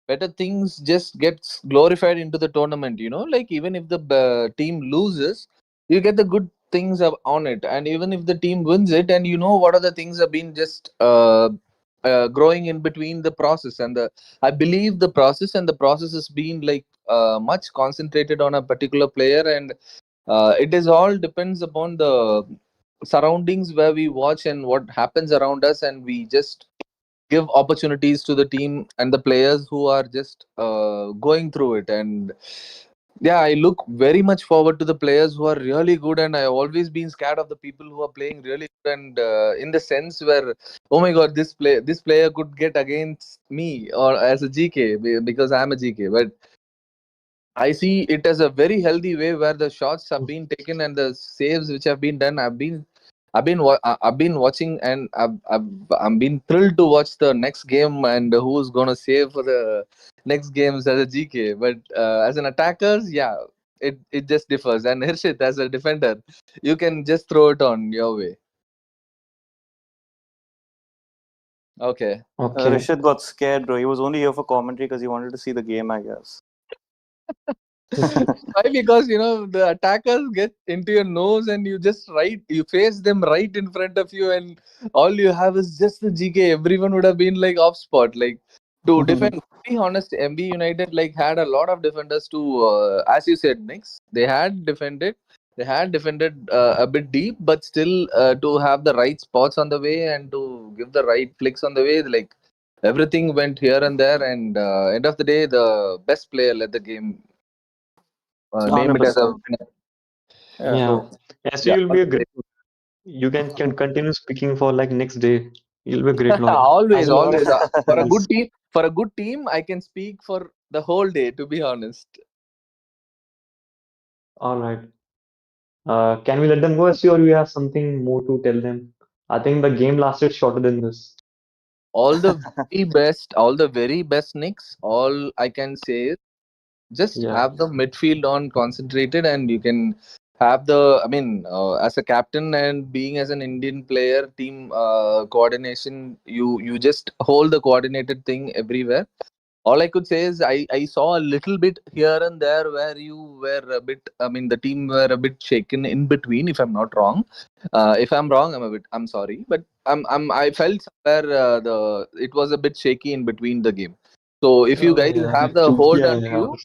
better things just gets glorified into the tournament. You know, like even if the team loses, you get the good things on it, and even if the team wins it, and you know what are the things have been just growing in between the process, and the I believe the process has been like much concentrated on a particular player, and it is all depends upon the surroundings where we watch and what happens around us, and we just give opportunities to the team and the players who are just going through it. And yeah, I look very much forward to the players who are really good, and I always been scared of the people who are playing really good, and in the sense where, oh my god, this player could get against me or as a GK because I'm a GK. But I see it as a very healthy way where the shots have been taken and the saves which have been done. I've been watching, and I'm been thrilled to watch the next game and who's gonna save for the next games as a GK. But as an attackers, yeah, it just differs. And Hirshit, as a defender, you can just throw it on your way. Okay. Okay. Rishit got scared, bro. He was only here for commentary because he wanted to see the game, I guess. Why? Because the attackers get into your nose, and you face them right in front of you, and all you have is just the GK. Everyone would have been like off spot, like to defend. To be honest, MB United like had a lot of defenders to, as you said, Nix. They had defended a bit deep, but still to have the right spots on the way and to give the right flicks on the way, like everything went here and there. And end of the day, the best player led the game, name it as a 100%. winner. Yeah. Yeah. So SU, yeah, you'll be a great. You can continue speaking for like next day. You'll be a great lawyer. As always, a lawyer, always. yes. For a good team, I can speak for the whole day. To be honest, All right. Can we let them go, SU, or you have something more to tell them? I think the game lasted shorter than this. all the very best Knicks. All I can say is just Yeah. have the midfield on concentrated, and you can have the. I mean, as a captain and being as an Indian player, team coordination. You just hold the coordinated thing everywhere. All I could say is I saw a little bit here and there where you were a bit. I mean, the team were a bit shaken in between. If I'm not wrong, if I'm wrong, I'm sorry, but I felt somewhere it was a bit shaky in between the game. So if you Oh, guys yeah. have the hold Yeah, on yeah. you,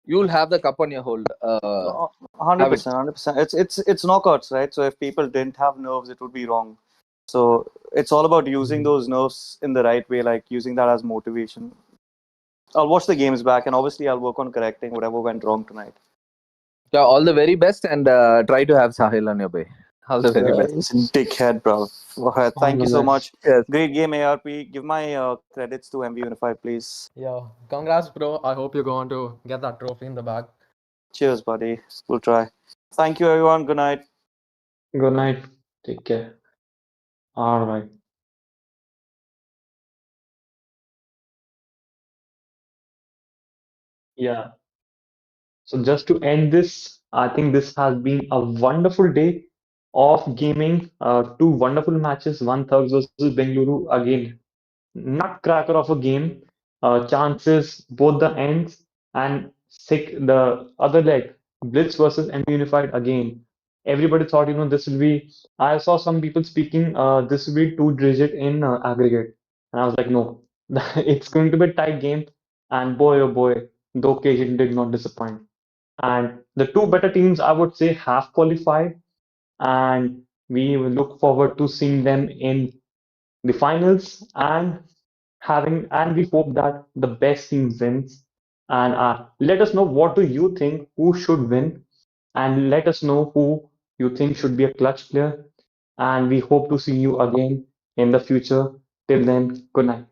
you'll have the cup on your hold. Hundred Have it. percent, 100%. It's knockouts, right? So if people didn't have nerves, it would be wrong. So it's all about using Mhm. those nerves in the right way, like using that as motivation. I'll watch the games back, and obviously I'll work on correcting whatever went wrong tonight. So all the very best, and try to have Sahil on your way. All the very best. He's a dickhead, bro. All Thank the you so best. much. Yes. Great game, ARP. Give my credits to MV Unified, please. Yeah, congrats, bro. I hope you're going to get that trophy in the bag. Cheers, buddy. We'll try. Thank you, everyone. Good night. Good night. Take care. All right. Yeah. So just to end this, I think this has been a wonderful day of gaming. Two wonderful matches, one Thugs versus Bengaluru again. Nutcracker of a game. Chances both the ends, and the other leg, Blitz versus MB Unified again. Everybody thought, this will be. I saw some people speaking, this will be two-digit in aggregate, and I was like, no, it's going to be a tight game. And boy, oh boy, the occasion did not disappoint. And the two better teams, I would say, have qualified, and we will look forward to seeing them in the finals and we hope that the best team wins. And let us know, what do you think, who should win, and let us know who you think should be a clutch player. And we hope to see you again in the future. Till then, good night.